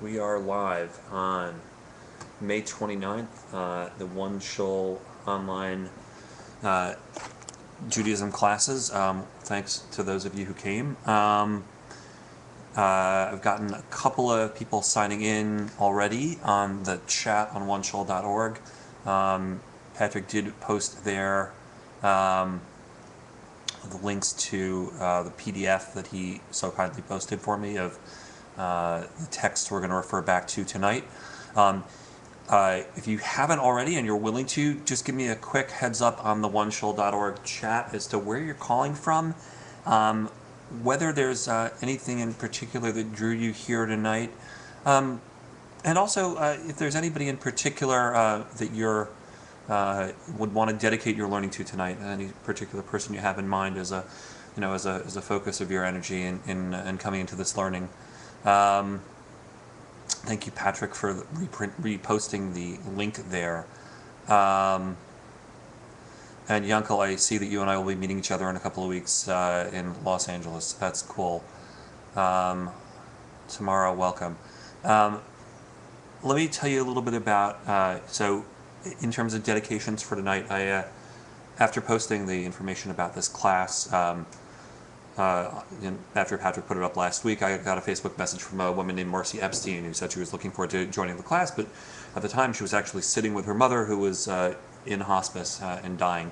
We are live on May 29th, the One Shul online Judaism classes. Thanks to those of you who came. I've gotten a couple of people signing in already on the chat on oneshul.org. Patrick did post there the links to the PDF that he so kindly posted for me of the text we're going to refer back to tonight. If you haven't already and you're willing to, just give me a quick heads up on the oneshul.org chat as to where you're calling from, whether there's anything in particular that drew you here tonight, and also if there's anybody in particular that you're would want to dedicate your learning to tonight, any particular person you have in mind as a as a focus of your energy in coming into this learning. Thank you, Patrick, for reposting the link there. And Yankel, I see that you and I will be meeting each other in a couple of weeks in Los Angeles. That's cool. Tomorrow, welcome. Let me tell you a little bit about, so in terms of dedications for tonight, I after posting the information about this class, after Patrick put it up last week, I got a Facebook message from a woman named Marcy Epstein who said she was looking forward to joining the class, but at the time she was actually sitting with her mother who was in hospice and dying.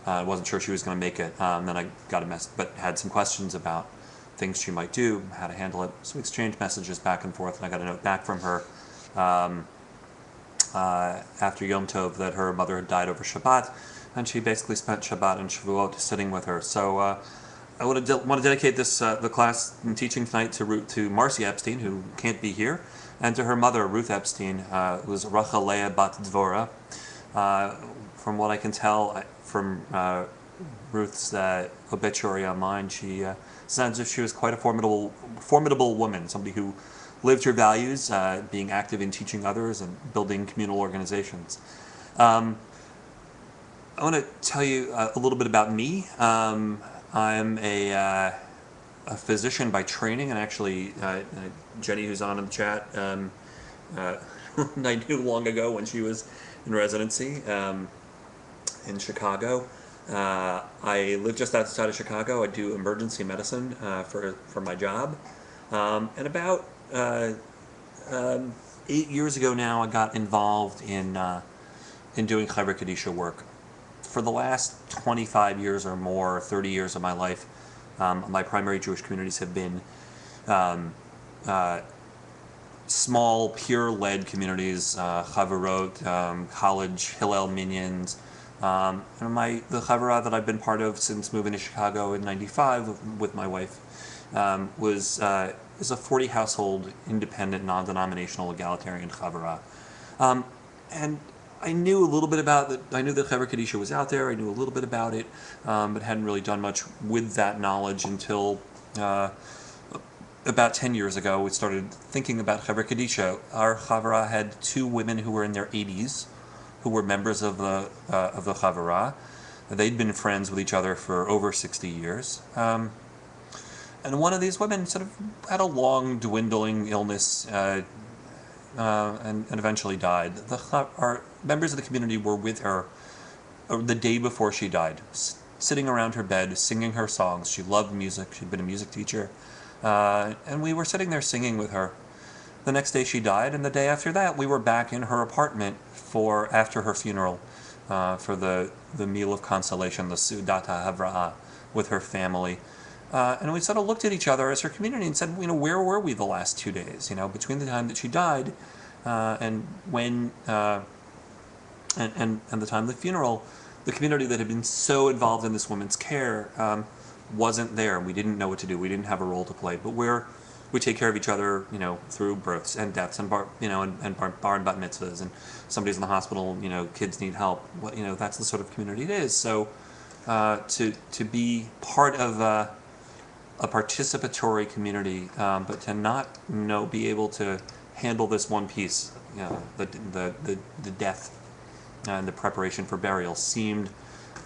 I wasn't sure she was going to make it. Then I got a message, but had some questions about things she might do, how to handle it. So we exchanged messages back and forth, and I got a note back from her after Yom Tov that her mother had died over Shabbat, and she basically spent Shabbat and Shavuot sitting with her. So I want to dedicate this the class and teaching tonight to Marcy Epstein, who can't be here, and to her mother, Ruth Epstein, who was Rachel Leah Bat Dvora. From what I can tell from Ruth's obituary online, she sounds as if she was quite a formidable woman, somebody who lived her values, being active in teaching others and building communal organizations. I want to tell you a little bit about me. I'm a physician by training, and actually Jenny, who's on in the chat, I knew long ago when she was in residency in Chicago. I live just outside of Chicago. I do emergency medicine for my job, and about 8 years ago now, I got involved in doing Chevra Kadisha work. For the last 25 years or more, 30 years of my life, my primary Jewish communities have been small, peer-led communities, Chavarot, college, Hillel minions. And the Chavara that I've been part of since moving to Chicago in '95 with my wife is a 40-household, independent, non-denominational, egalitarian Chavara. And I knew a little bit about it. I knew that Chevra Kadisha was out there. I knew a little bit about it, but hadn't really done much with that knowledge until about 10 years ago. We started thinking about Chevra Kadisha. Our Chavara had 2 women who were in their 80s, who were members of the Chavara. They'd been friends with each other for over 60 years. And one of these women sort of had a long, dwindling illness and eventually died. Our members of the community were with her the day before she died, sitting around her bed, singing her songs. She loved music. She'd been a music teacher. And we were sitting there singing with her. The next day she died, and the day after that we were back in her apartment after her funeral for the meal of consolation, the Sudat HaHavra'ah, with her family. And we sort of looked at each other as her community and said, where were we the last 2 days? Between the time that she died and when and the time of the funeral, the community that had been so involved in this woman's care wasn't there. We didn't know what to do. We didn't have a role to play. But we take care of each other, through births and deaths and bar and bat mitzvahs, and somebody's in the hospital, kids need help. That's the sort of community it is. So to be part of a participatory community, but to not be able to handle this one piece, the death and the preparation for burial seemed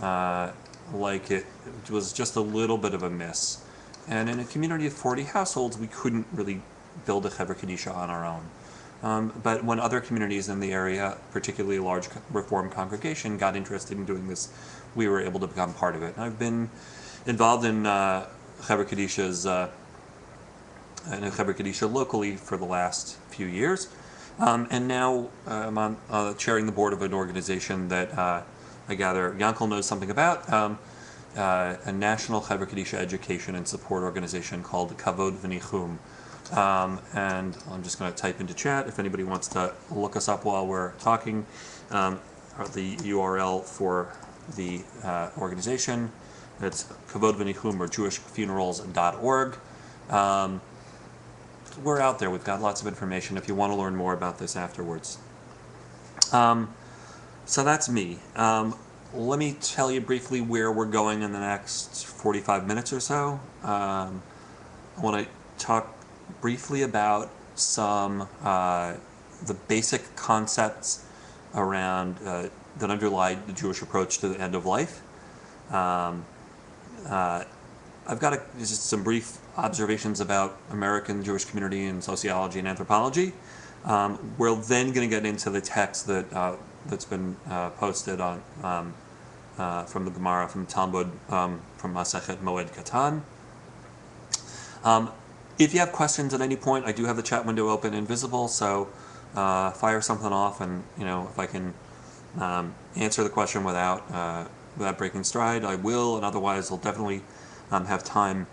like it was just a little bit of a miss. And in a community of 40 households, we couldn't really build a Chevra Kadisha on our own. But when other communities in the area, particularly a large Reform congregation, got interested in doing this, we were able to become part of it. And I've been involved in Chaver Kadisha locally for the last few years. And now I'm on chairing the board of an organization that I gather Yankel knows something about, a national Chaver Kadisha education and support organization called Kavod V'Nichum. And I'm just going to type into chat if anybody wants to look us up while we're talking. The URL for the organization, it's Kavod V'Nichum or JewishFunerals.org. We're out there. We've got lots of information if you want to learn more about this afterwards. So that's me. Let me tell you briefly where we're going in the next 45 minutes or so. I want to talk briefly about some the basic concepts around that underlie the Jewish approach to the end of life. I've got just some brief observations about American Jewish community and sociology and anthropology. We're then going to get into the text that's been posted on from the Gemara, from Talmud, from Masechet Moed Katan. If you have questions at any point, I do have the chat window open and visible, so fire something off, and if I can answer the question without breaking stride, I will, and otherwise I'll definitely have time.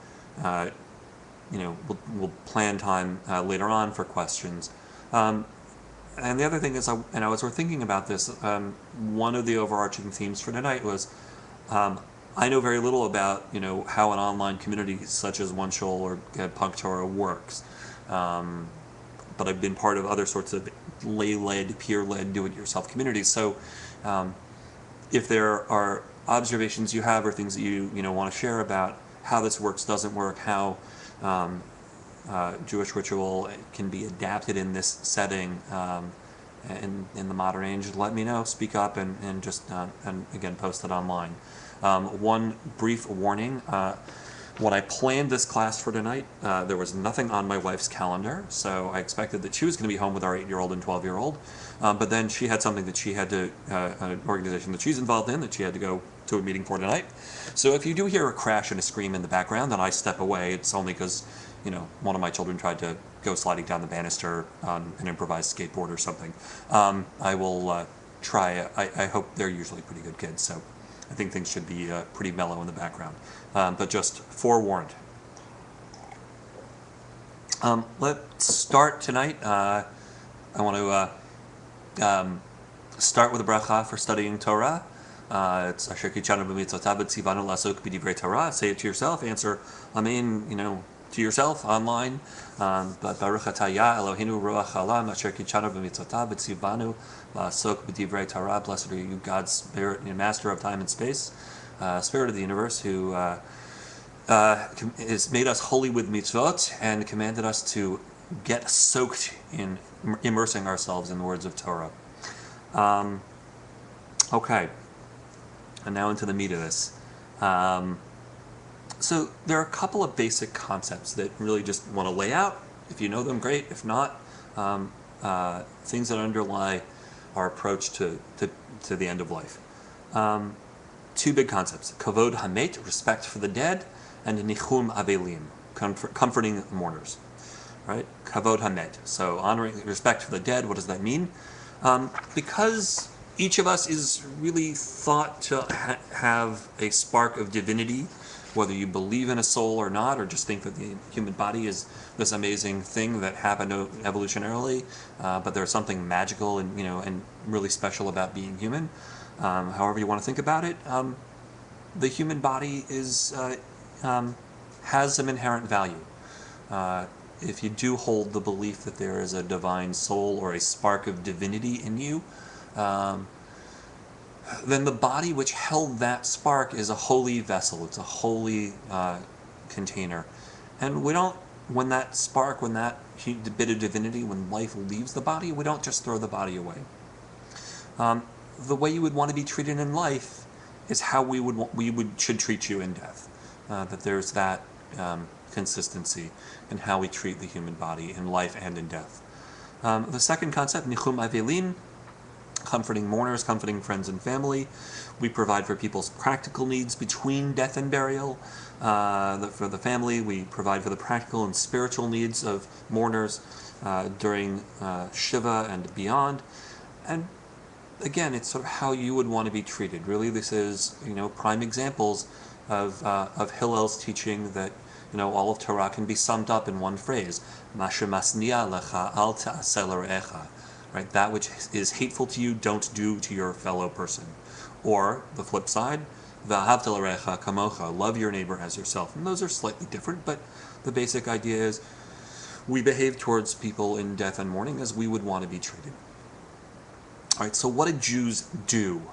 We'll plan time later on for questions. And the other thing is, as we're thinking about this, one of the overarching themes for tonight was I know very little about how an online community such as One Shul or punktorah works, but I've been part of other sorts of lay-led, peer-led, do-it-yourself communities. So if there are observations you have or things that you want to share about how this works, doesn't work, how Jewish ritual can be adapted in this setting in the modern age, let me know, speak up, and just and again post it online. One brief warning, when I planned this class for tonight, there was nothing on my wife's calendar, so I expected that she was going to be home with our 8-year-old and 12-year-old, but then she had something that she had to, an organization that she's involved in, that she had to go to a meeting for tonight. So if you do hear a crash and a scream in the background, then I step away. It's only because one of my children tried to go sliding down the banister on an improvised skateboard or something. I will try. I hope they're usually pretty good kids, so I think things should be pretty mellow in the background. But just forewarned. Let's start tonight. I want to start with a bracha for studying Torah. It's Asher Kichanu b'mitzotav v'tzivanu la'asok b'divrei Torah. Say it to yourself. Answer Amen. To yourself online. But Baruch atah Eloheinu ruach haolam asher kichanu b'mitzotav v'tzivanu la'asok b'divrei Torah. Blessed are you, God's Spirit, Master of time and space, Spirit of the universe, who has made us holy with mitzvot and commanded us to get soaked in immersing ourselves in the words of Torah. Okay. And now into the meat of this. So there are a couple of basic concepts that really just want to lay out. If you know them, great. If not, things that underlie our approach to the end of life. Two big concepts: kavod hamet, respect for the dead, and nichum avelim, comforting mourners. Right? Kavod hamet. So honoring, respect for the dead. What does that mean? Because each of us is really thought to have a spark of divinity, whether you believe in a soul or not, or just think that the human body is this amazing thing that happened evolutionarily, but there's something magical and really special about being human. However you want to think about it, the human body has some inherent value. If you do hold the belief that there is a divine soul or a spark of divinity in you, then the body which held that spark is a holy vessel. It's a holy container. And when that spark, when that bit of divinity, when life leaves the body, we don't just throw the body away. The way you would want to be treated in life is how we should treat you in death. That there's that consistency in how we treat the human body in life and in death. The second concept, nichum avelim, comforting mourners, comforting friends and family. We provide for people's practical needs between death and burial. For the family, we provide for the practical and spiritual needs of mourners during Shiva and beyond. And again, it's sort of how you would want to be treated. Really, this is, prime examples of Hillel's teaching that, all of Torah can be summed up in one phrase: Masha masnia lecha al ta'aseh l're'echa. Right, that which is hateful to you, don't do to your fellow person. Or the flip side, v'ahavta l're'echa kamocha, love your neighbor as yourself. And those are slightly different, but the basic idea is we behave towards people in death and mourning as we would want to be treated. All right, so what did Jews do?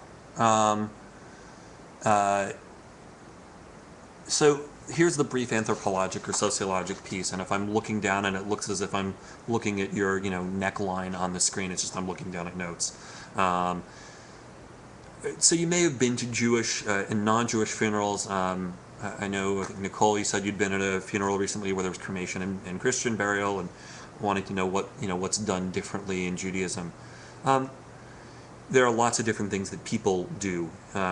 So here's the brief anthropologic or sociologic piece, and if I'm looking down and it looks as if I'm looking at your neckline on the screen, it's just I'm looking down at notes. So you may have been to Jewish and non-Jewish funerals. I know, Nicole, you said you'd been at a funeral recently where there was cremation and Christian burial, and wanting to know what's done differently in Judaism. There are lots of different things that people do,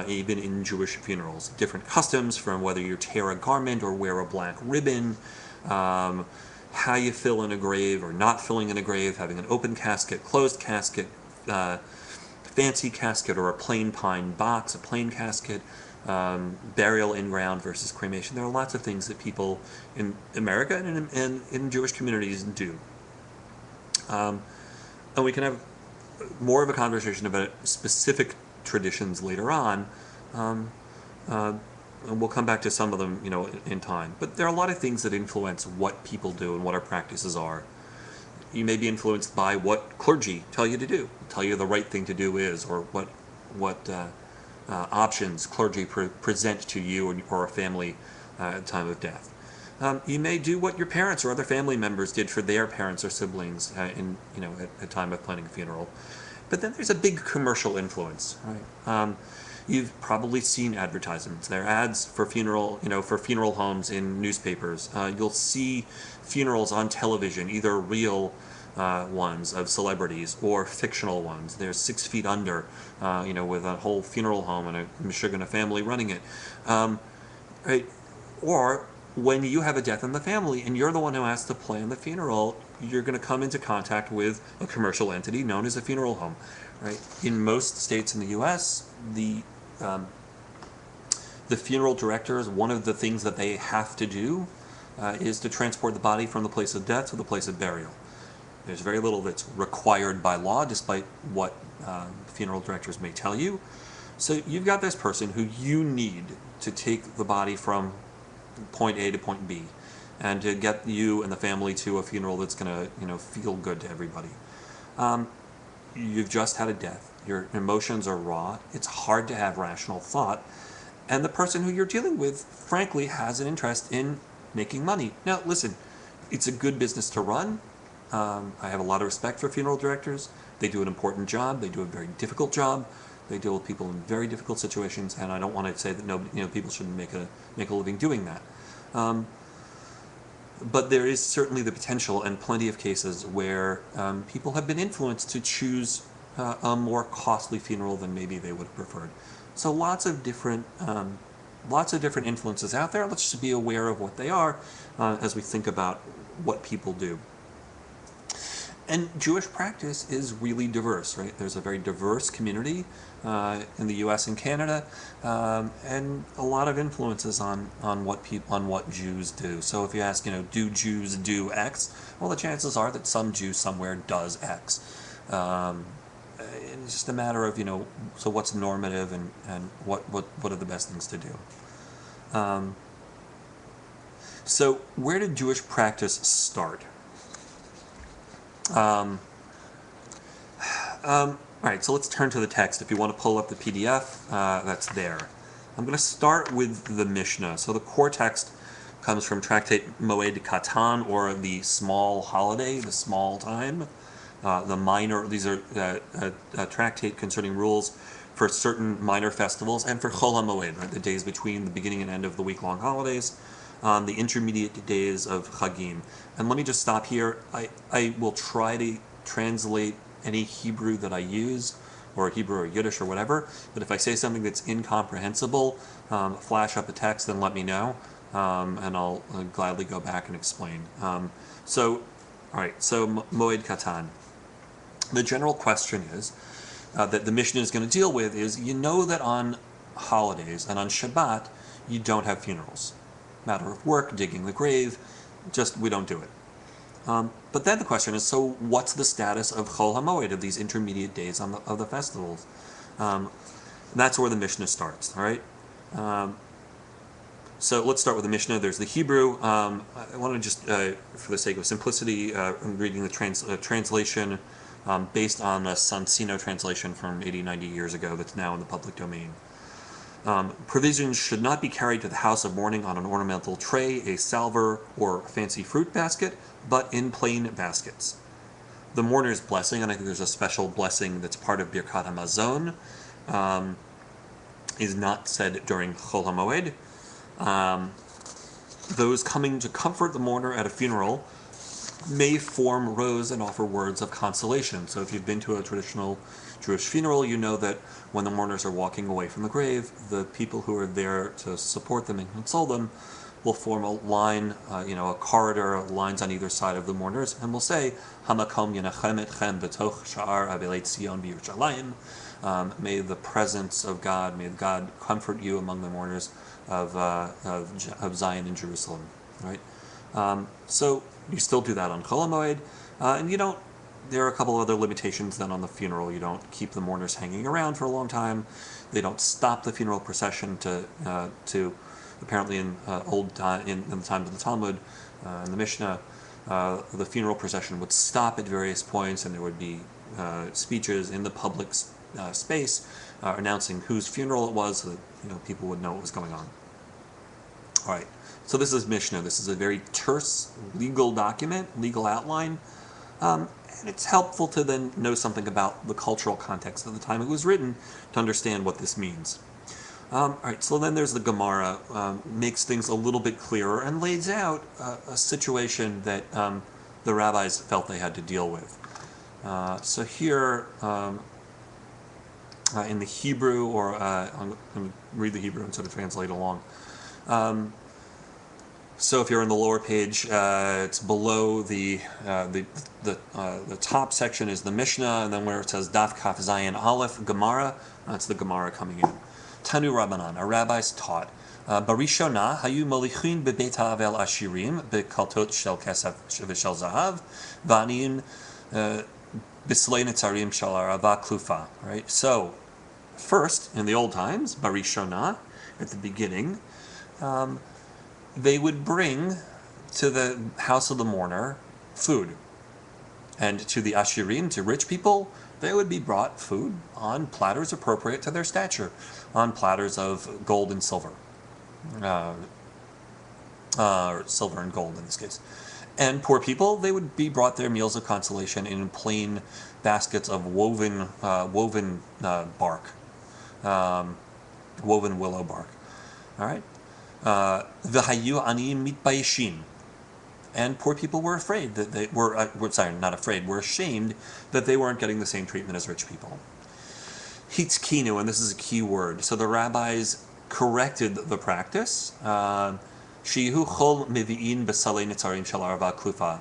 even in Jewish funerals. Different customs, from whether you tear a garment or wear a black ribbon, how you fill in a grave or not filling in a grave, having an open casket, closed casket, fancy casket, or a plain pine box, a plain casket, burial in ground versus cremation. There are lots of things that people in America and in Jewish communities do. And we can have more of a conversation about specific traditions later on, and we'll come back to some of them, in time. But there are a lot of things that influence what people do and what our practices are. You may be influenced by what clergy tell you to do, tell you the right thing to do is, or what options clergy present to you or a family at the time of death. You may do what your parents or other family members did for their parents or siblings at the time of planning a funeral. But then there's a big commercial influence, right? You've probably seen advertisements. There are ads for funeral homes in newspapers. You'll see funerals on television, either real ones of celebrities or fictional ones. There's 6 Feet Under, with a whole funeral home and a Michigan family running it, right? Or when you have a death in the family and you're the one who has to plan the funeral, you're going to come into contact with a commercial entity known as a funeral home, right? In most states in the U.S., the funeral directors, one of the things that they have to do is to transport the body from the place of death to the place of burial. There's very little that's required by law, despite what funeral directors may tell you. So you've got this person who you need to take the body from point A to point B, and to get you and the family to a funeral that's going to, feel good to everybody. You've just had a death. Your emotions are raw. It's hard to have rational thought. And the person who you're dealing with, frankly, has an interest in making money. Now, listen, it's a good business to run. I have a lot of respect for funeral directors. They do an important job. They do a very difficult job. They deal with people in very difficult situations, and I don't want to say that people shouldn't make a living doing that. But there is certainly the potential, and plenty of cases where people have been influenced to choose a more costly funeral than maybe they would have preferred. So lots of different influences out there. Let's just be aware of what they are as we think about what people do. And Jewish practice is really diverse, right? There's a very diverse community in the U.S. and Canada, and a lot of influences on what Jews do. So if you ask, do Jews do X? Well, the chances are that some Jew somewhere does X. It's just a matter of so what's normative and what are the best things to do. So where did Jewish practice start? All right, so let's turn to the text. If you want to pull up the PDF, that's there. I'm going to start with the Mishnah. So the core text comes from Tractate Moed Katan, or the small holiday, the small time. The minor, these are a tractate concerning rules for certain minor festivals and for Chol HaMoed, right, the days between the beginning and end of the week-long holidays, the intermediate days of Chagim. And let me just stop here. I will try to translate any Hebrew that I use, or Hebrew or Yiddish or whatever, but if I say something that's incomprehensible, flash up a text and let me know, and I'll gladly go back and explain. So Moed Katan. The general question is, that the Mishnah is going to deal with is, you know that on holidays and on Shabbat, you don't have funerals. Matter of work, digging the grave, just we don't do it. But then the question is, so what's the status of Chol HaMoed, of these intermediate days of the festivals? That's where the Mishnah starts, all right? So let's start with the Mishnah. There's the Hebrew. I want to just, for the sake of simplicity, I'm reading the translation based on a Sansino translation from 80, 90 years ago that's now in the public domain. Provisions should not be carried to the house of mourning on an ornamental tray, a salver, or fancy fruit basket, but in plain baskets. The mourner's blessing, and I think there's a special blessing that's part of Birkat HaMazon, is not said during Chol HaMoed. Those coming to comfort the mourner at a funeral may form rows and offer words of consolation. So if you've been to a traditional Jewish funeral, you know that when the mourners are walking away from the grave, the people who are there to support them and console them will form a line, a corridor, lines on either side of the mourners, and will say, Hamakom yenachem etchem betoch sha'ar avelei Tzion b'Yerushalayim. May the presence of God, may God comfort you among the mourners of Zion and Jerusalem, right? So you still do that on Chol HaMoed, and you don't. There are a couple of other limitations then on the funeral. You don't keep the mourners hanging around for a long time. They don't stop the funeral procession to apparently in old time, in the times of the Talmud, in the Mishnah, the funeral procession would stop at various points, and there would be speeches in the public space announcing whose funeral it was, so that people would know what was going on. All right. So this is Mishnah. This is a very terse legal document, legal outline, and it's helpful to then know something about the cultural context of the time it was written to understand what this means. All right, so then there's the Gemara, makes things a little bit clearer and lays out a situation that the rabbis felt they had to deal with. So here, in the Hebrew, or I'm going to read the Hebrew and sort of translate along. So if you're in the lower page, it's below the top section is the Mishnah, and then where it says Daf Kaf Zayin Aleph Gemara, that's the Gemara coming in. Tanu Rabbanan, our rabbis taught, Barishona hayu molichin bebeit ha'avel ashirim bekaltot shel kesef v'shel zahav v'aniyin bislei netzarim shel arava klufa. Right. So first, in the old times, Barishona, at the beginning, they would bring to the house of the mourner food. And to the ashirim, to rich people, they would be brought food on platters appropriate to their stature, on platters of gold and silver. Or silver and gold in this case. And poor people, they would be brought their meals of consolation in plain baskets of woven bark, woven willow bark. All right? V'hayu aniyim mitbayishim, and poor people were afraid that they were were ashamed that they weren't getting the same treatment as rich people. Hitzkinu, and this is a key word. So the rabbis corrected the practice. Shihu chol mevi'in b'salei netzarim shel arava klufa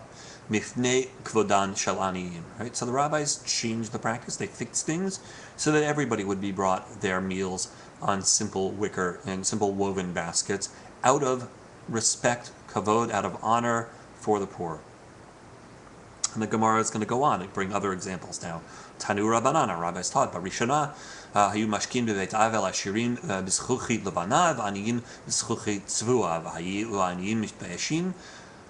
mifnei kvodan shel aniyim. Right. So the rabbis changed the practice. They fixed things so that everybody would be brought their meals on simple wicker and simple woven baskets, out of respect, kavod, out of honor for the poor. And the Gemara is going to go on and bring other examples now. Tanu Rabbanan, our rabbis taught, Barishona, hayu mashkin beveit avel ashirim b'zchuchit levana v'aniyin b'zchuchit tzvua v'hayu aniyin mitbayashim.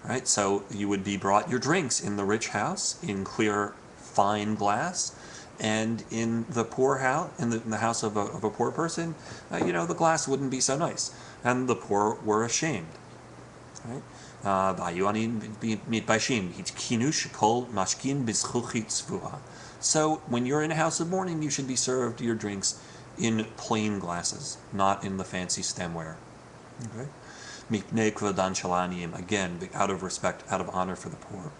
Right, so you would be brought your drinks in the rich house in clear, fine glass. And in the poor house, in the house of a poor person, the glass wouldn't be so nice, and the poor were ashamed. Right? So when you're in a house of mourning, you should be served your drinks in plain glasses, not in the fancy stemware. Okay? Again, out of respect, out of honor for the poor.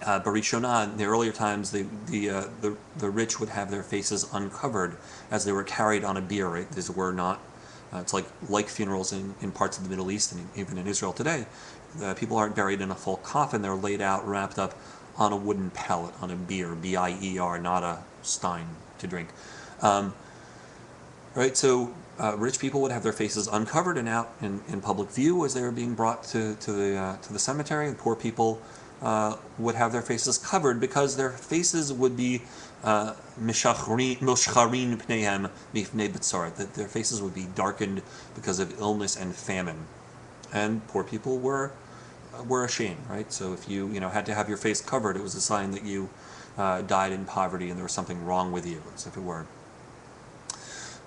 Barishona, in the earlier times, the rich would have their faces uncovered as they were carried on a bier. Right? These were not. It's like funerals in parts of the Middle East and even in Israel today. People aren't buried in a full coffin; they're laid out, wrapped up on a wooden pallet, on a bier, B-I-E-R, not a stein to drink. Right. So rich people would have their faces uncovered and out in public view as they were being brought to the cemetery, and poor people would have their faces covered because their faces would be moshcharin pneihem mifnei betzoret, that their faces would be darkened because of illness and famine, and poor people were ashamed, right? So if you had to have your face covered, it was a sign that you died in poverty and there was something wrong with you, as if it were.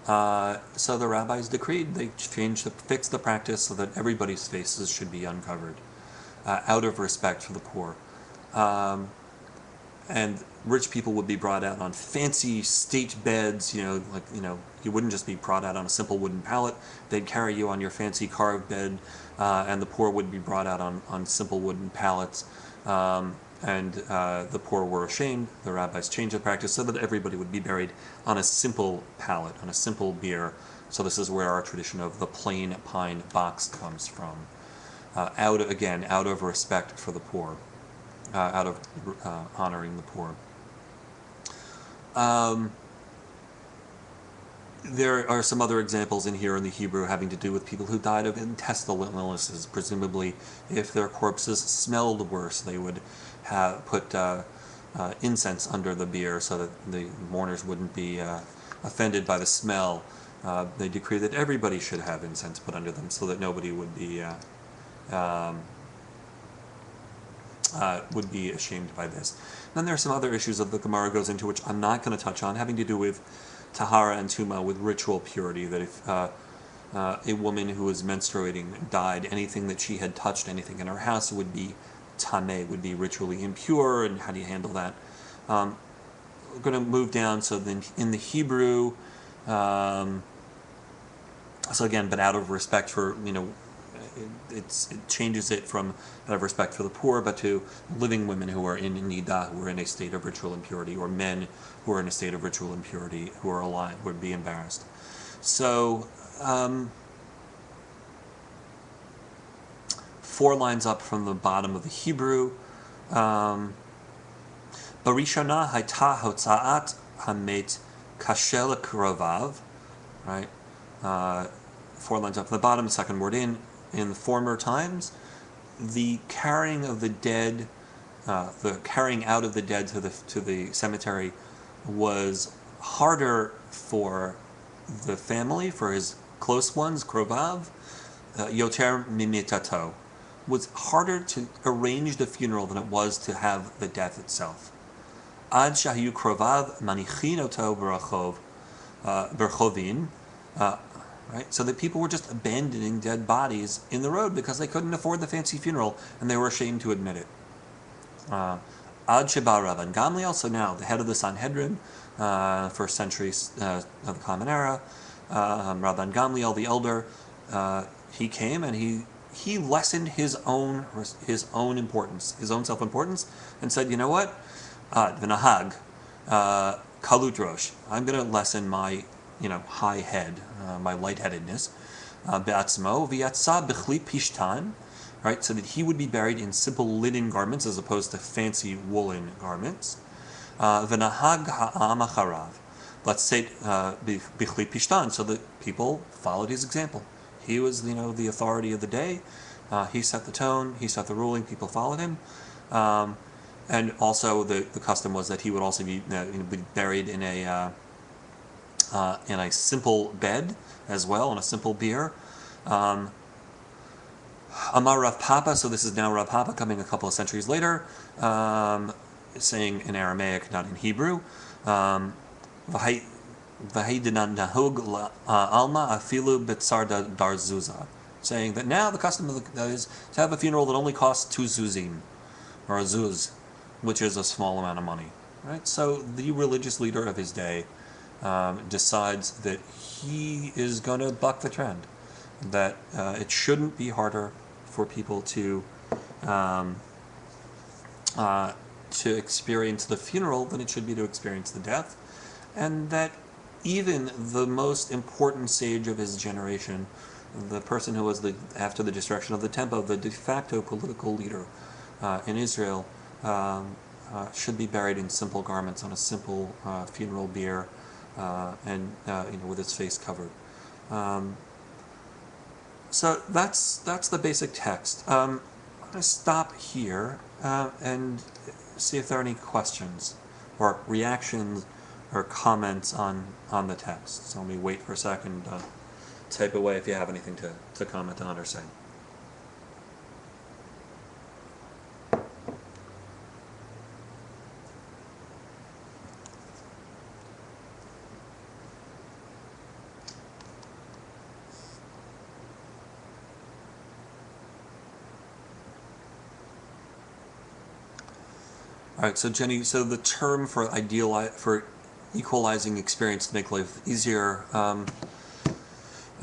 So the rabbis decreed, they fixed the practice so that everybody's faces should be uncovered, out of respect for the poor. And rich people would be brought out on fancy state beds, you wouldn't just be brought out on a simple wooden pallet. They'd carry you on your fancy carved bed, and the poor would be brought out on simple wooden pallets. And the poor were ashamed. The rabbis changed the practice so that everybody would be buried on a simple pallet, on a simple bier. So this is where our tradition of the plain pine box comes from. Out of respect for the poor, out of honoring the poor. There are some other examples in here in the Hebrew having to do with people who died of intestinal illnesses. Presumably, if their corpses smelled worse, they would put incense under the bier so that the mourners wouldn't be offended by the smell. They decree that everybody should have incense put under them so that nobody would be ashamed by this. Then there are some other issues that the Gemara goes into, which I'm not going to touch on, having to do with tahara and tuma, with ritual purity, that if a woman who was menstruating died, anything that she had touched, anything in her house would be tameh, would be ritually impure, and how do you handle that? We're going to move down, so then in the Hebrew, so again, but out of respect for, it changes it from out of respect for the poor, but to living women who are in nidah, who are in a state of ritual impurity, or men who are in a state of ritual impurity, who are alive, would be embarrassed. So, 4 lines up from the bottom of the Hebrew, Barishana hayta hotzaat hamet kashel krovav, right? 4 lines up from the bottom, the second word in the former times, the carrying of the dead, the carrying out of the dead to the cemetery was harder for the family, for his close ones, krovav, yoter mimitato, was harder to arrange the funeral than it was to have the death itself. Ad shahiyu krovav manichin oto berchovin, right? So that people were just abandoning dead bodies in the road because they couldn't afford the fancy funeral and they were ashamed to admit it. Ad Sheba Rabban Gamliel, so now the head of the Sanhedrin, first century of the Common Era, Rabban Gamliel, the elder, he came and he lessened his own importance, his own self-importance, and said, you know what, v'nahag kalut rosh, I'm going to lessen my high head, my lightheadedness, be'atzmo v'yatsa b'chli pishtan, right, so that he would be buried in simple linen garments as opposed to fancy woolen garments. V'nahag ha'am acharav, let's say b'chli pishtan, so that people followed his example. He was, the authority of the day. He set the tone. He set the ruling. People followed him. And also, the custom was that he would also be buried in a simple bed as well, on a simple bier. Amar Rav Papa. So this is now Rav Papa coming a couple of centuries later, saying in Aramaic, not in Hebrew. Saying that now the custom is to have a funeral that only costs 2 zuzim, or a zuz, which is a small amount of money. Right? So the religious leader of his day decides that he is going to buck the trend, that it shouldn't be harder for people to to experience the funeral than it should be to experience the death, and that even the most important sage of his generation, the person who was after the destruction of the temple, the de facto political leader in Israel, should be buried in simple garments on a simple funeral bier, and with his face covered. So that's the basic text. I'm going to stop here and see if there are any questions or reactions or comments on the text. So let me wait for a second. Type away if you have anything to comment on or say. All right, so Jenny, so the term for equalizing experience to make life easier, I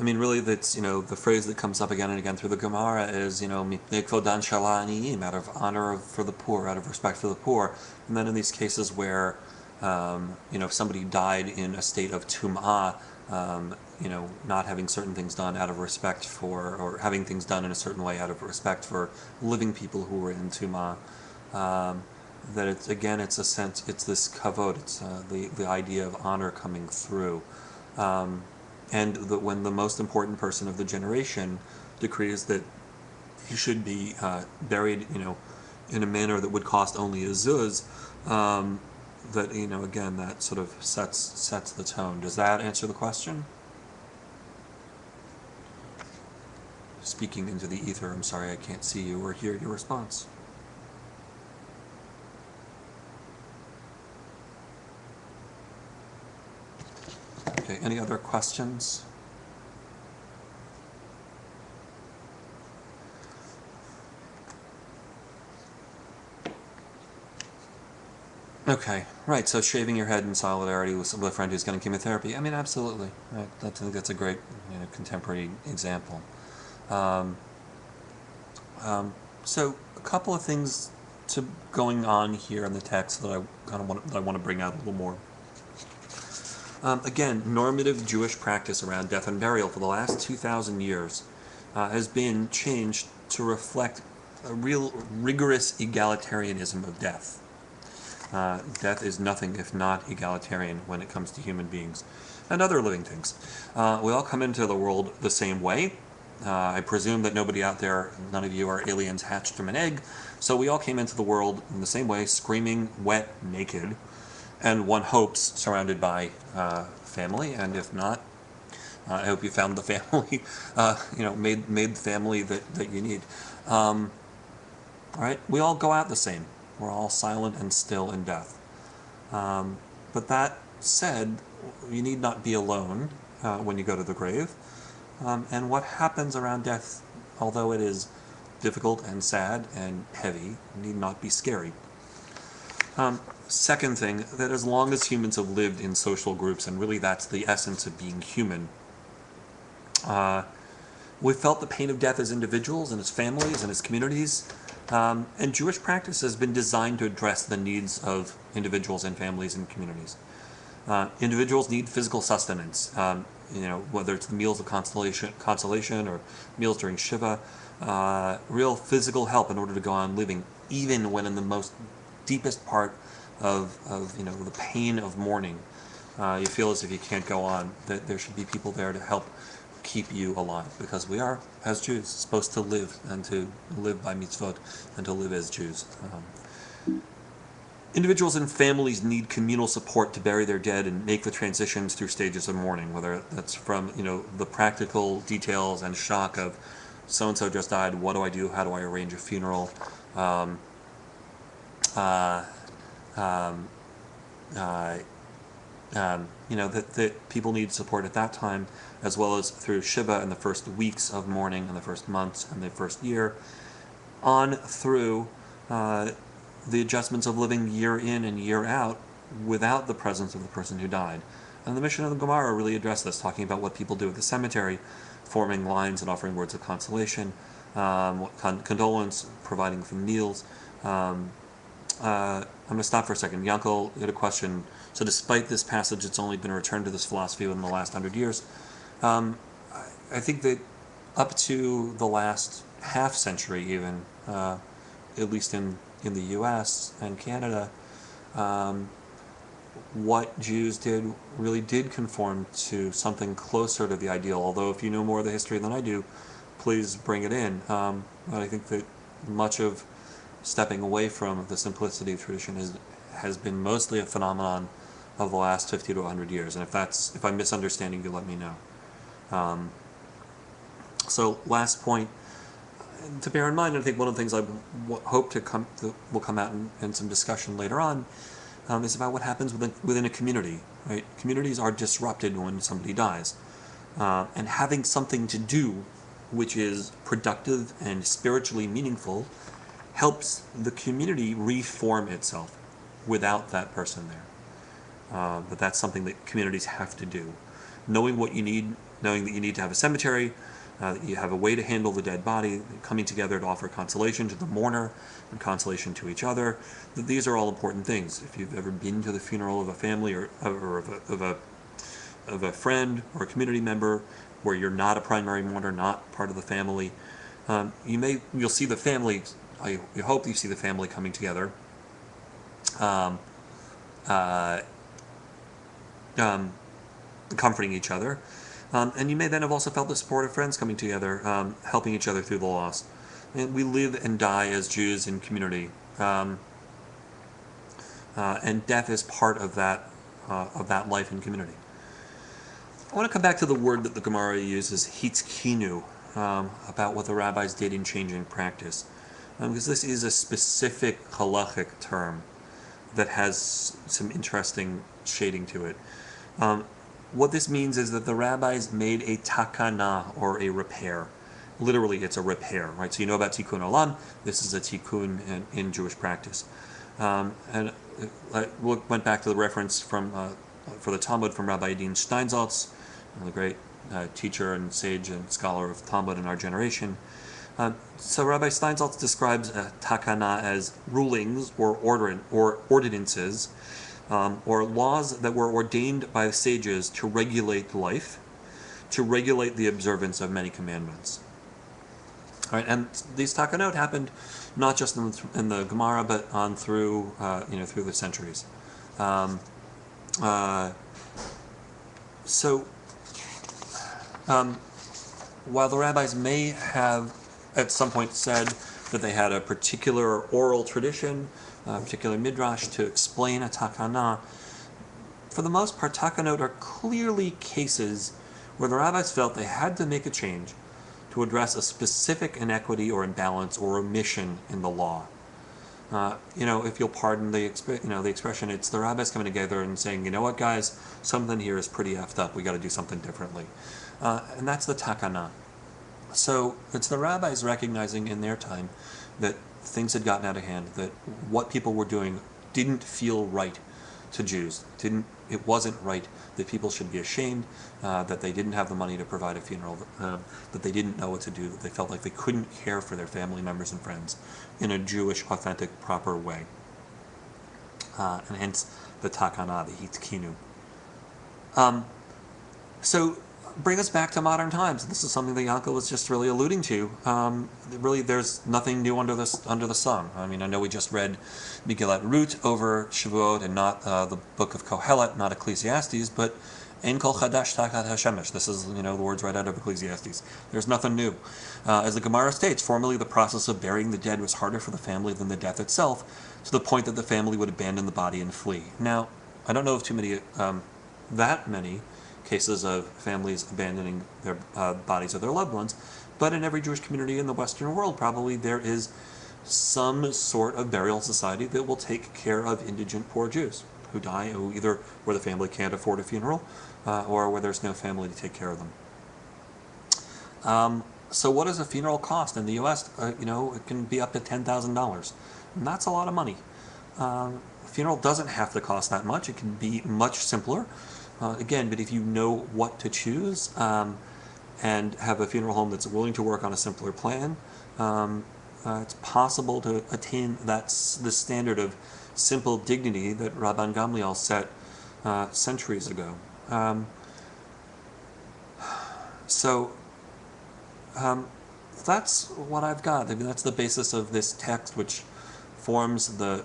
mean, really, that's, the phrase that comes up again and again through the Gemara is, mikvodan shala'aniyim, out of honor for the poor, out of respect for the poor. And then in these cases where, if somebody died in a state of tum'ah, not having certain things done out of respect for, or having things done in a certain way out of respect for living people who were in tum'ah, that it's a sense, it's this kavod, it's the idea of honor coming through. And when the most important person of the generation decrees that he should be buried, in a manner that would cost only a zuz, that, again, that sort of sets the tone. Does that answer the question? Speaking into the ether, I'm sorry I can't see you or hear your response. Okay, any other questions? Okay, right, so shaving your head in solidarity with a friend who's getting chemotherapy. I mean, absolutely. I think that's a great contemporary example. So a couple of things going on here in the text that I want to bring out a little more. Again, normative Jewish practice around death and burial for the last 2,000 years has been changed to reflect a real rigorous egalitarianism of death. Death is nothing if not egalitarian when it comes to human beings and other living things. We all come into the world the same way. I presume that nobody out there, none of you are aliens hatched from an egg, so we all came into the world in the same way, screaming, wet, naked, and one hopes surrounded by family, and if not, I hope you found the family, made the family that you need. All right, we all go out the same. We're all silent and still in death. But that said, you need not be alone when you go to the grave. And what happens around death, although it is difficult and sad and heavy, need not be scary. Second thing, that as long as humans have lived in social groups, and really that's the essence of being human, we've felt the pain of death as individuals and as families and as communities, and Jewish practice has been designed to address the needs of individuals and families and communities. Individuals need physical sustenance, whether it's the meals of consolation or meals during Shiva, real physical help in order to go on living, even when in the most deepest part of the pain of mourning, you feel as if you can't go on, that there should be people there to help keep you alive, because we are, as Jews, supposed to live, and to live by mitzvot, and to live as Jews. Individuals and families need communal support to bury their dead and make the transitions through stages of mourning, whether that's from the practical details and shock of so-and-so just died, what do I do, how do I arrange a funeral, that people need support at that time, as well as through Shiva in the first weeks of mourning and the first months and the first year, on through the adjustments of living year in and year out without the presence of the person who died. And the mission of the Gemara really addressed this, talking about what people do at the cemetery, forming lines and offering words of consolation, condolence, providing for meals, I'm going to stop for a second. Yankel had a question. So despite this passage, it's only been returned to this philosophy within the last 100 years. I think that up to the last half century even, at least in the US and Canada, what Jews did really did conform to something closer to the ideal. Although if you know more of the history than I do, please bring it in. But I think that much of stepping away from the simplicity of tradition has been mostly a phenomenon of the last 50 to 100 years. And if I'm misunderstanding you, let me know. So last point to bear in mind, I think one of the things I hope will come out in some discussion later on is about what happens within a community. Right? Communities are disrupted when somebody dies, and having something to do which is productive and spiritually meaningful helps the community reform itself without that person there. But that's something that communities have to do. Knowing what you need, knowing that you need to have a cemetery, that you have a way to handle the dead body, coming together to offer consolation to the mourner and consolation to each other. These are all important things. If you've ever been to the funeral of a family or of a friend or a community member where you're not a primary mourner, not part of the family, you'll see the family. I hope you see the family coming together, comforting each other. And you may then have also felt the support of friends coming together, helping each other through the loss. And we live and die as Jews in community, and death is part of that life in community. I want to come back to the word that the Gemara uses, hitzkinu, about what the rabbis did in changing practice, because this is a specific halachic term that has some interesting shading to it. What this means is that the rabbis made a takana, or a repair. Literally, it's a repair, right? So you know about tikkun olam. This is a tikkun in Jewish practice. And I went back to the reference for the Talmud from Rabbi Dean Steinsaltz, the great teacher and sage and scholar of Talmud in our generation. So Rabbi Steinsaltz describes a takana as rulings or ordinances, or laws that were ordained by the sages to regulate life, to regulate the observance of many commandments. All right, and these takanot happened not just in the Gemara, but on through the centuries. While the rabbis may have at some point said that they had a particular oral tradition, a particular midrash to explain a takana, for the most part, takanot are clearly cases where the rabbis felt they had to make a change to address a specific inequity or imbalance or omission in the law. If you'll pardon the expression, it's the rabbis coming together and saying, you know what, guys, something here is pretty effed up. We got to do something differently, and that's the takana. So it's the rabbis recognizing in their time that things had gotten out of hand, that what people were doing didn't feel right to Jews. It wasn't right, that people should be ashamed, that they didn't have the money to provide a funeral, that they didn't know what to do, that they felt like they couldn't care for their family members and friends in a Jewish, authentic, proper way. And hence the takana, the hitzkinu. So bring us back to modern times. This is something that Yankel was just really alluding to. Really, there's nothing new under the sun. I mean, I know we just read Megillat Ruth over Shavuot and not the book of Kohelet, not Ecclesiastes, but Ein kol chadash tachat hashemesh. This is, the words right out of Ecclesiastes. There's nothing new. As the Gemara states, formerly the process of burying the dead was harder for the family than the death itself, to the point that the family would abandon the body and flee. Now, I don't know of too many, that many cases of families abandoning their bodies of their loved ones, but in every Jewish community in the Western world, probably there is some sort of burial society that will take care of indigent poor Jews who die, either where the family can't afford a funeral, or where there's no family to take care of them. So what does a funeral cost? In the U.S., it can be up to $10,000. And that's a lot of money. A funeral doesn't have to cost that much. It can be much simpler. Again, but if you know what to choose, and have a funeral home that's willing to work on a simpler plan, it's possible to attain the standard of simple dignity that Rabban Gamliel set centuries ago. So that's what I've got. I mean, that's the basis of this text, which forms the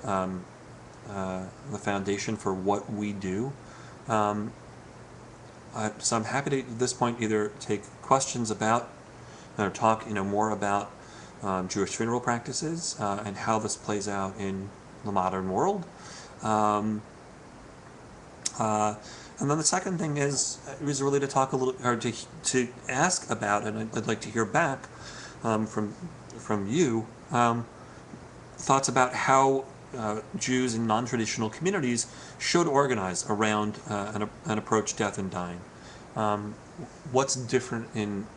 foundation for what we do. So I'm happy to, at this point, either take questions about or talk, more about Jewish funeral practices and how this plays out in the modern world. And then the second thing is really to talk a little, or to ask about, and I'd like to hear back from you, thoughts about how Jews in non-traditional communities should organize around and approach death and dying. What's different in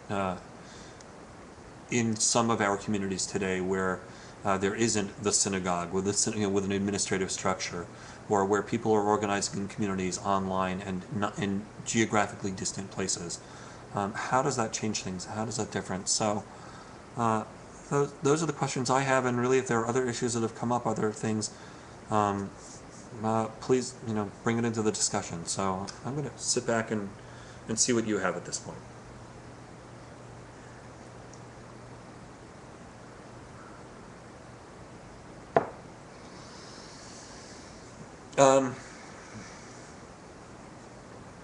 some of our communities today where there isn't the synagogue with with an administrative structure, or where people are organizing in communities online and not in geographically distant places? How does that change things? How does that different? So those are the questions I have, and really, if there are other issues that have come up, other things, please bring it into the discussion. So I'm going to sit back and see what you have at this point.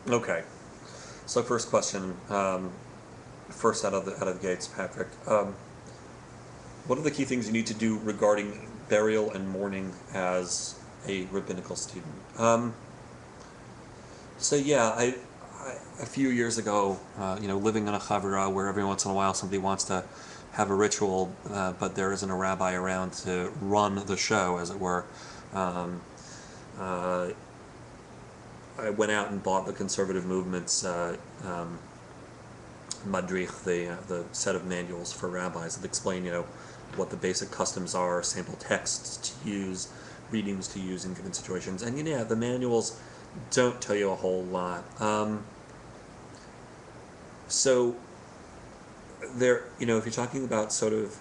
Okay. So first question, first out of the gates, Patrick. What are the key things you need to do regarding burial and mourning as a rabbinical student? So yeah, a few years ago, living in a chavurah where every once in a while somebody wants to have a ritual, but there isn't a rabbi around to run the show, as it were. I went out and bought the conservative movement's madrich, the set of manuals for rabbis that explain, what the basic customs are, sample texts to use, readings to use in given situations. And the manuals don't tell you a whole lot. So there, if you're talking about sort of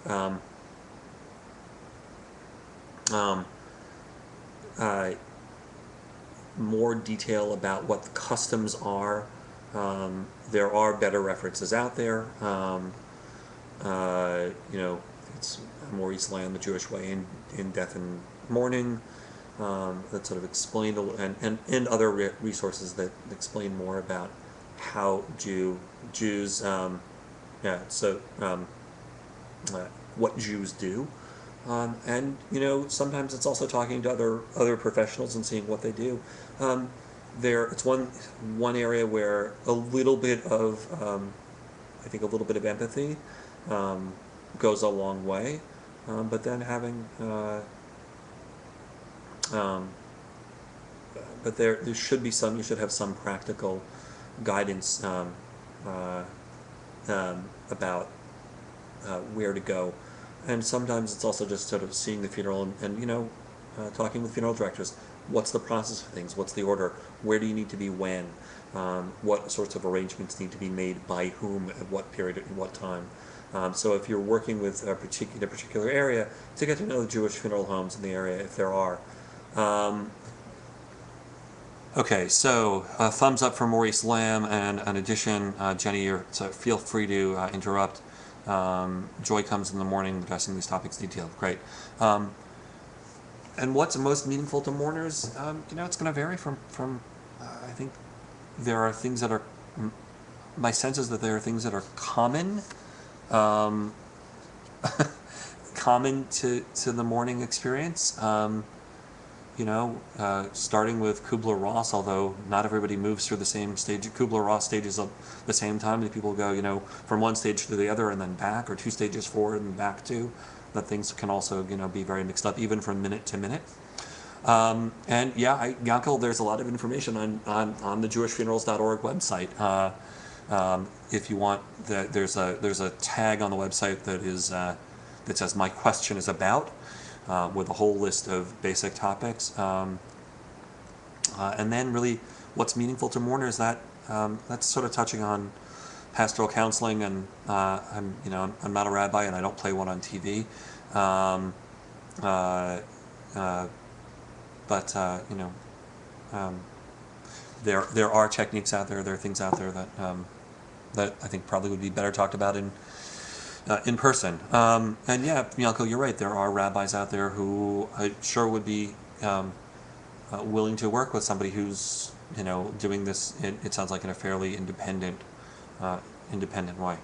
more detail about what the customs are, there are better references out there. It's Maurice Lamb, The Jewish Way in Death and Mourning, that sort of explain, and other resources that explain more about how Jews, what Jews do. And sometimes it's also talking to other professionals and seeing what they do. It's one area where a little bit of I think a little bit of empathy goes a long way, but then having but there should be you should have some practical guidance about where to go. And sometimes it's also just sort of seeing the funeral and talking with funeral directors. What's the process of things? What's the order? Where do you need to be when? What sorts of arrangements need to be made by whom at what period at what time? So if you're working with a particular area, to get to know the Jewish funeral homes in the area, if there are. Okay, so thumbs up for Maurice Lamb, and in addition, Jenny, so feel free to interrupt. Joy comes in the morning addressing these topics detailed. Great. And what's most meaningful to mourners? It's going to vary from I think there are things that are, my sense is that there are things that are common common to the mourning experience. Starting with Kubler-Ross, although not everybody moves through the same stage, Kubler-Ross stages at the same time. People go, from one stage to the other and then back, or two stages forward and back to. That things can also, be very mixed up, even from minute to minute. Yankel, there's a lot of information on the JewishFunerals.org website. If you want, there's a tag on the website that says "My question is about," with a whole list of basic topics. And then really, what's meaningful to mourners, that's sort of touching on pastoral counseling, and I'm not a rabbi and I don't play one on TV. Um, uh, uh, but you know, um, there are techniques out there. There are things out there that that I think probably would be better talked about in person. And yeah, Bianco, you're right. There are rabbis out there who I sure would be willing to work with somebody who's doing this. It sounds like in a fairly independent way.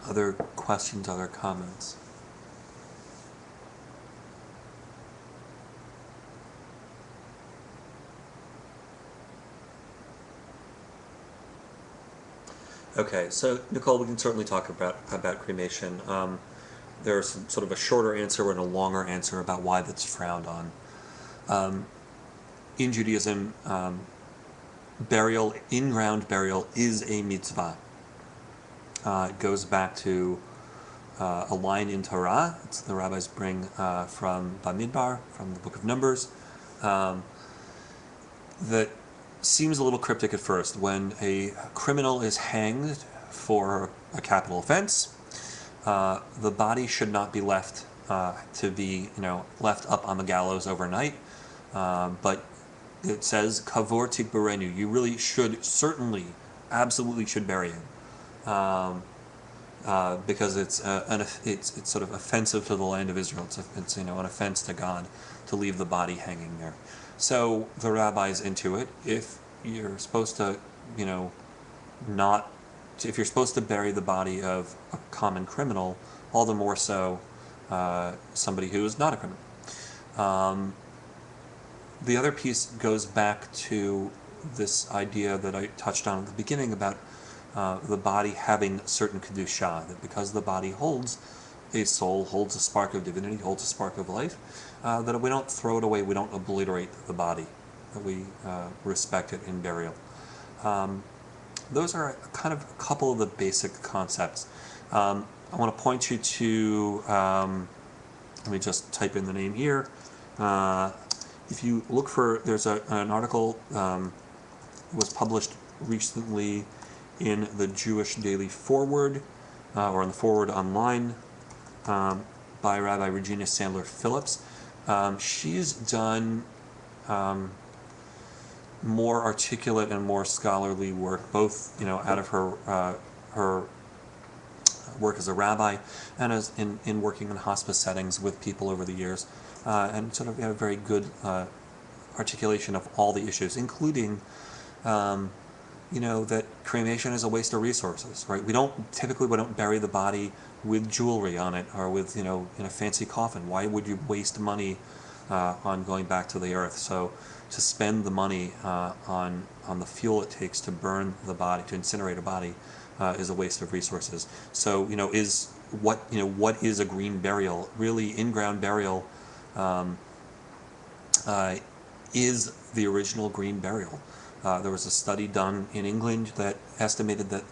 Other questions? Other comments? Okay, so Nicole, we can certainly talk about cremation. There's sort of a shorter answer and a longer answer about why that's frowned on. In Judaism, in-ground burial is a mitzvah. It goes back to a line in Torah. It's the rabbis bring from Bamidbar, from the Book of Numbers, that seems a little cryptic at first. When a criminal is hanged for a capital offense, the body should not be left to be left up on the gallows overnight. But it says kavor tikbarenu. You really should, certainly, absolutely should bury him, because it's sort of offensive to the land of Israel. It's an offense to God to leave the body hanging there. So the rabbis into it. If you're supposed to, not, if you're supposed to bury the body of a common criminal, all the more so somebody who is not a criminal. The other piece goes back to this idea that I touched on at the beginning about the body having certain kedusha, that because the body holds a soul, holds a spark of divinity, holds a spark of life, that we don't throw it away, we don't obliterate the body, that we respect it in burial. Those are kind of a couple of the basic concepts. I want to point you to, let me just type in the name here. If you look for, there's an article was published recently in the Jewish Daily Forward, or on the Forward Online, by Rabbi Regina Sandler Phillips. She's done more articulate and more scholarly work, both out of her work as a rabbi and as in working in hospice settings with people over the years, and sort of a very good articulation of all the issues, including that cremation is a waste of resources, right? We don't bury the body with jewelry on it or with in a fancy coffin. Why would you waste money on going back to the earth? So to spend the money on the fuel it takes to burn the body, to incinerate a body, is a waste of resources. So what is a green burial? Really, in-ground burial is the original green burial. There was a study done in England that estimated that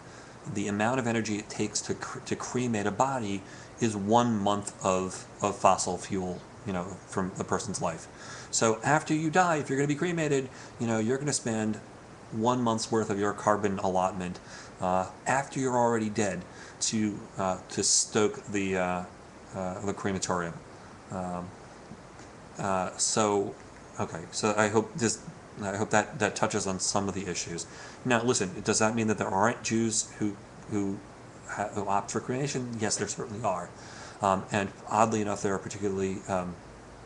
the amount of energy it takes to cremate a body is 1 month of fossil fuel, from the person's life. So after you die, if you're going to be cremated, you're going to spend 1 month's worth of your carbon allotment after you're already dead to stoke the crematorium. So I hope that touches on some of the issues. Now, listen, does that mean that there aren't Jews who opt for cremation? Yes, there certainly are. And oddly enough, there are particularly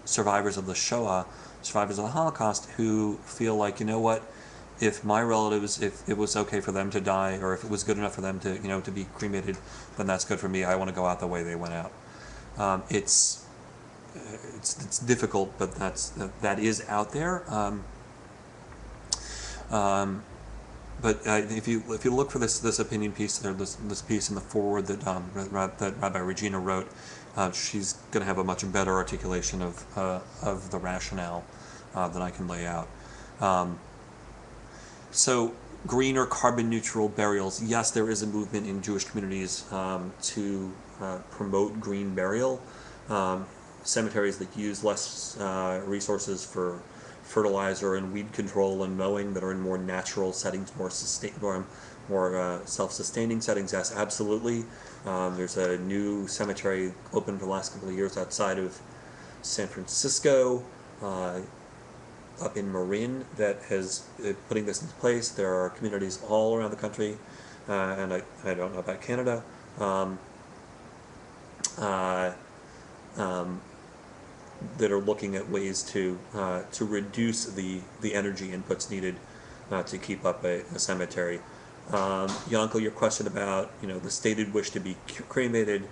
survivors of the Shoah, survivors of the Holocaust, who feel like, what, if my relatives, if it was okay for them to die, or if it was good enough for them to be cremated, then that's good for me. I want to go out the way they went out. It's difficult, but that is out there. But if you look for this opinion piece, or this piece in the forward that Rabbi Regina wrote, she's going to have a much better articulation of the rationale than I can lay out. So green or carbon neutral burials. Yes, there is a movement in Jewish communities to promote green burial. Cemeteries that use less resources for fertilizer and weed control and mowing, that are in more natural settings, more more self-sustaining settings, yes, absolutely. There's a new cemetery opened for the last couple of years outside of San Francisco, up in Marin, that has putting this into place. There are communities all around the country, and I don't know about Canada, that are looking at ways to reduce the energy inputs needed to keep up a cemetery. Yanko, your question about the stated wish to be cremated,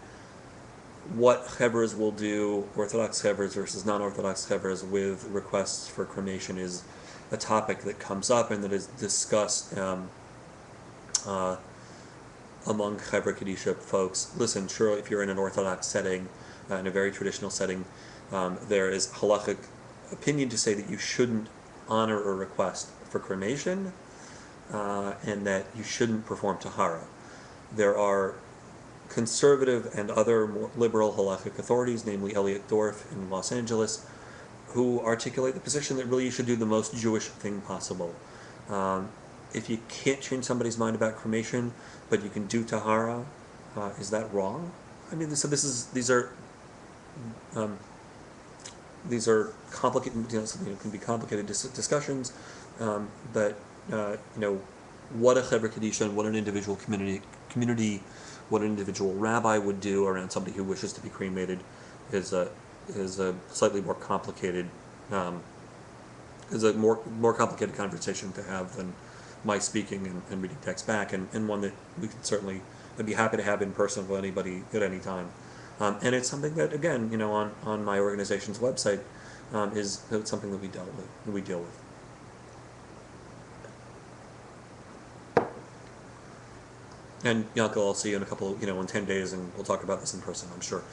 what chevras will do, Orthodox chevras versus non-Orthodox chevras with requests for cremation, is a topic that comes up and that is discussed among Chevra Kadisha folks. Listen, sure, if you're in an Orthodox setting, in a very traditional setting, there is halachic opinion to say that you shouldn't honor a request for cremation, and that you shouldn't perform tahara. There are conservative and other more liberal halachic authorities, namely Elliot Dorff in Los Angeles, who articulate the position that really you should do the most Jewish thing possible. If you can't change somebody's mind about cremation, but you can do tahara, is that wrong? I mean, so these are complicated. Can be complicated discussions, but what a Chevra Kadisha and what an individual community, what an individual rabbi would do around somebody who wishes to be cremated is a slightly more complicated is a more complicated conversation to have than my speaking and reading text back, and one that we could certainly, I'd be happy to have in person with anybody at any time. And it's something that, again, on my organization's website, is something that we deal with. And Yanko, I'll see you in a couple, in 10 days, and we'll talk about this in person, I'm sure.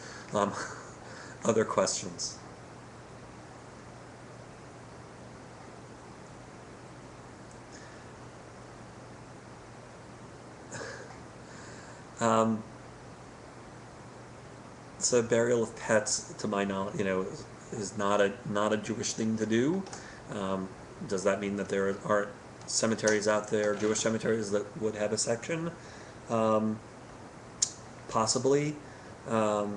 Other questions? So burial of pets, to my knowledge, is not a Jewish thing to do. Does that mean that there aren't cemeteries out there, Jewish cemeteries, that would have a section? Possibly. Are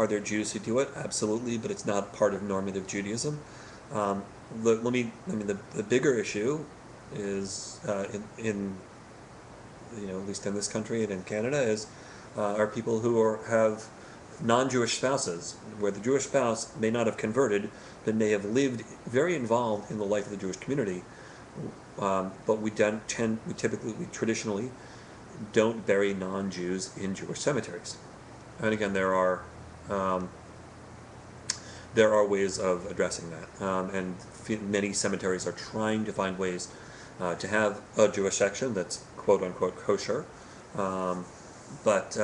there Jews who do it? Absolutely, but it's not part of normative Judaism. The bigger issue is in at least in this country and in Canada, are people who have non-Jewish spouses, where the Jewish spouse may not have converted, but may have lived very involved in the life of the Jewish community. But we traditionally don't bury non-Jews in Jewish cemeteries. And again, there are ways of addressing that, and many cemeteries are trying to find ways to have a Jewish section that's quote-unquote kosher, but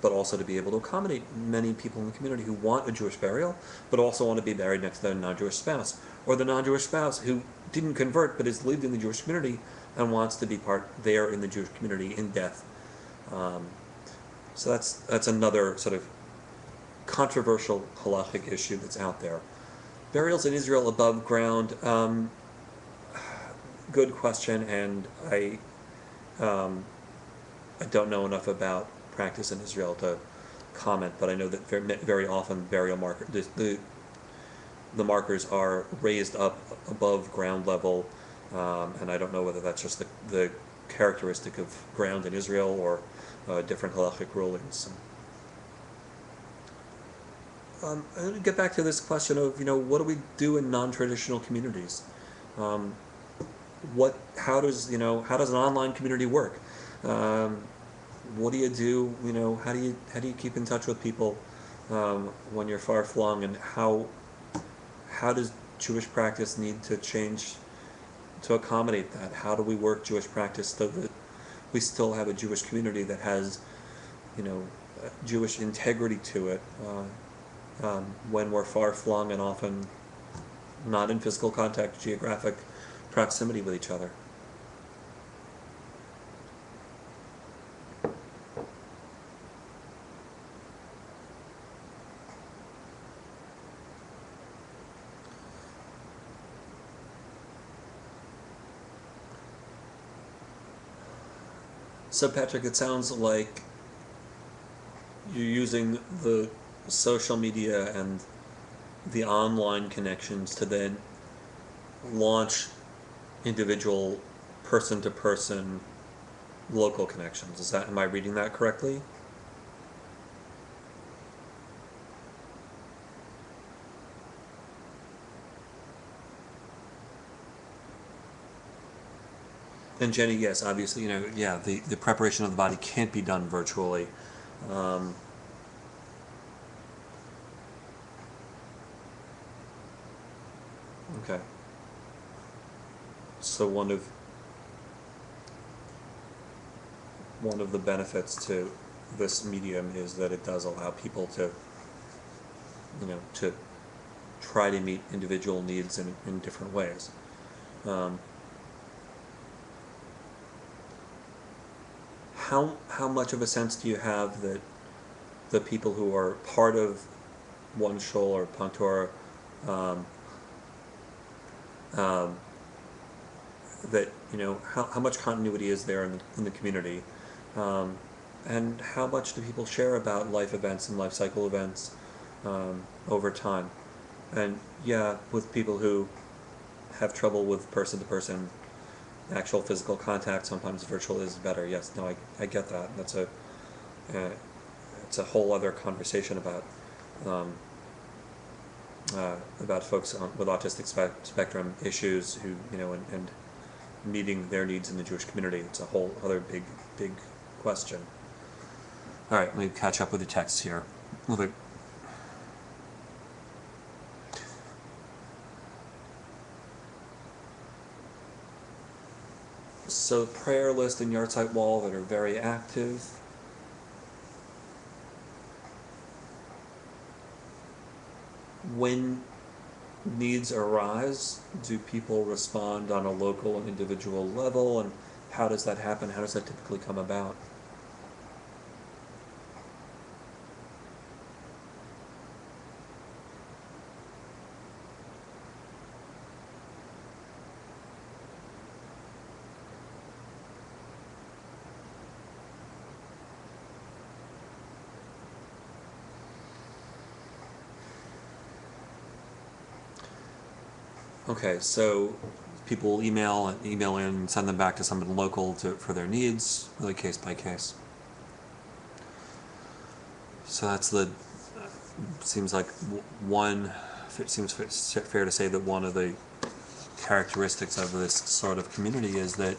also to be able to accommodate many people in the community who want a Jewish burial, but also want to be buried next to their non-Jewish spouse, or the non-Jewish spouse who didn't convert but has lived in the Jewish community and wants to be part there in the Jewish community in death. So that's another sort of controversial halachic issue that's out there. Burials in Israel above ground. Good question, and I don't know enough about practice in Israel to comment, but I know that very often burial markers, the markers are raised up above ground level, and I don't know whether that's just the characteristic of ground in Israel or different halachic rulings. I'm going to get back to this question of, what do we do in non-traditional communities? How does an online community work? What do you do? How do you keep in touch with people when you're far flung? And how does Jewish practice need to change to accommodate that? How do we work Jewish practice so that we still have a Jewish community that has, Jewish integrity to it when we're far flung and often not in physical contact, geographic proximity with each other? So Patrick, it sounds like you're using the social media and the online connections to then launch individual person to person local connections. Am I reading that correctly? And Jenny, yes, obviously, yeah, the preparation of the body can't be done virtually. Um, okay. So one of the benefits to this medium is that it does allow people to try to meet individual needs in different ways. Um, how much of a sense do you have that the people who are part of one shul or punktorah, um, um, that how much continuity is there in the community, um, and how much do people share about life events and life cycle events over time? And yeah, with people who have trouble with person to person actual physical contact, sometimes virtual is better. Yes, no, I get that. Uh, it's a whole other conversation um, about folks with autistic spectrum issues who and meeting their needs in the Jewish community. It's a whole other big question. All right, let me catch up with the text here. So prayer list and yard site wall that are very active. When needs arise, do people respond on a local and individual level, and how does that happen? How does that typically come about? Okay, so people will email in and send them back to someone local for their needs, really case by case. So that's seems like one, it seems fair to say that one of the characteristics of this sort of community is that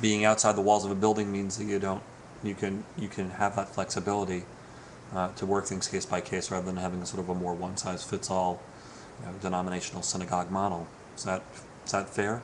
being outside the walls of a building means that you can have that flexibility to work things case by case rather than having sort of a more one size fits all denominational synagogue model. Is that fair?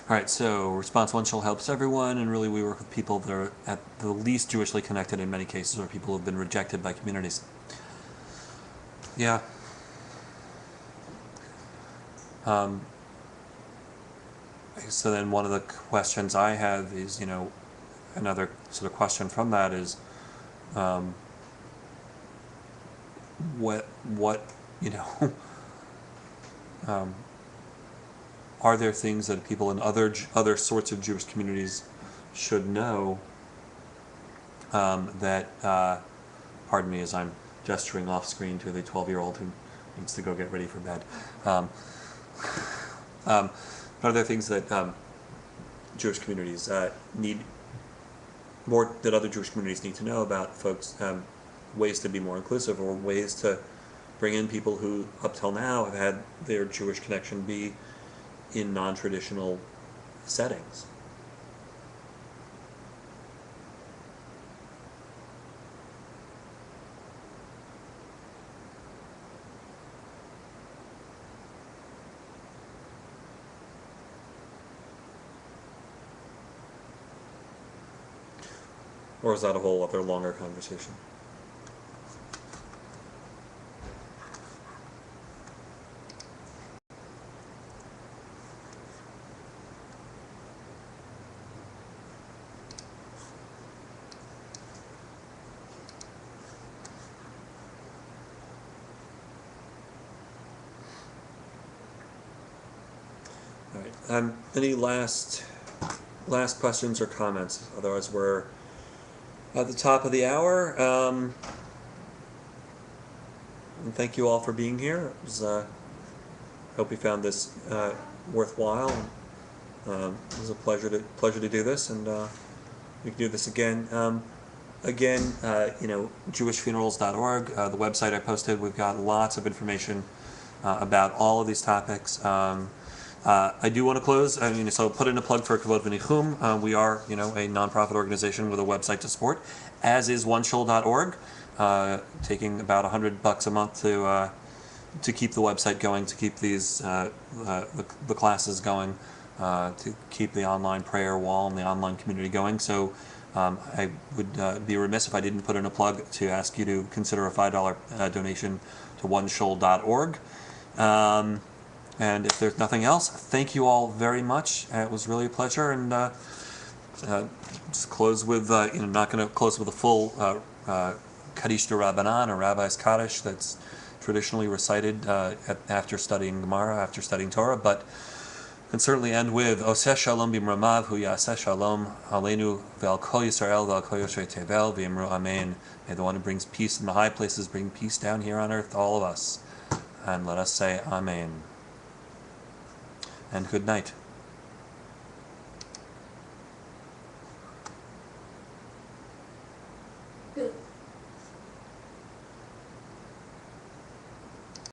All right, so response one shall helps everyone, and really we work with people that are at the least Jewishly connected in many cases, or people who have been rejected by communities. Yeah. Um, so then one of the questions I have is, another sort of question from that is, um, what, um, are there things that people in other sorts of Jewish communities should know that, pardon me as I'm gesturing off screen to the 12-year-old who needs to go get ready for bed. Are there things that Jewish communities need more, that other Jewish communities need to know about folks, ways to be more inclusive, or ways to bring in people who up till now have had their Jewish connection be in non-traditional settings? Or is that a whole other longer conversation? All right. Any last questions or comments? Otherwise, we're at the top of the hour. And thank you all for being here. It was, hope you found this worthwhile. It was a pleasure to do this, and we can do this again. Again, jewishfunerals.org, the website I posted. We've got lots of information about all of these topics. I do want to close. So put in a plug for Kavod V'Nichum. We are, a nonprofit organization with a website to support, as is oneshul.org, taking about $100 a month to keep the website going, to keep these the classes going, to keep the online prayer wall and the online community going. So I would be remiss if I didn't put in a plug to ask you to consider a $5 donation to oneshul.org. And if there's nothing else, thank you all very much. It was really a pleasure. And just close with, not going to close with a full Kaddish de Rabbanan, or Rabbi's Kaddish, that's traditionally recited after studying Gemara, after studying Torah, but can certainly end with Oseh Shalom b'mramav hu yaseh shalom aleinu ve'al kol Yisrael ve'al kol Yoshrei Tevel v'yimru amen. May the one who brings peace in the high places bring peace down here on earth, all of us. And let us say amen. And good night.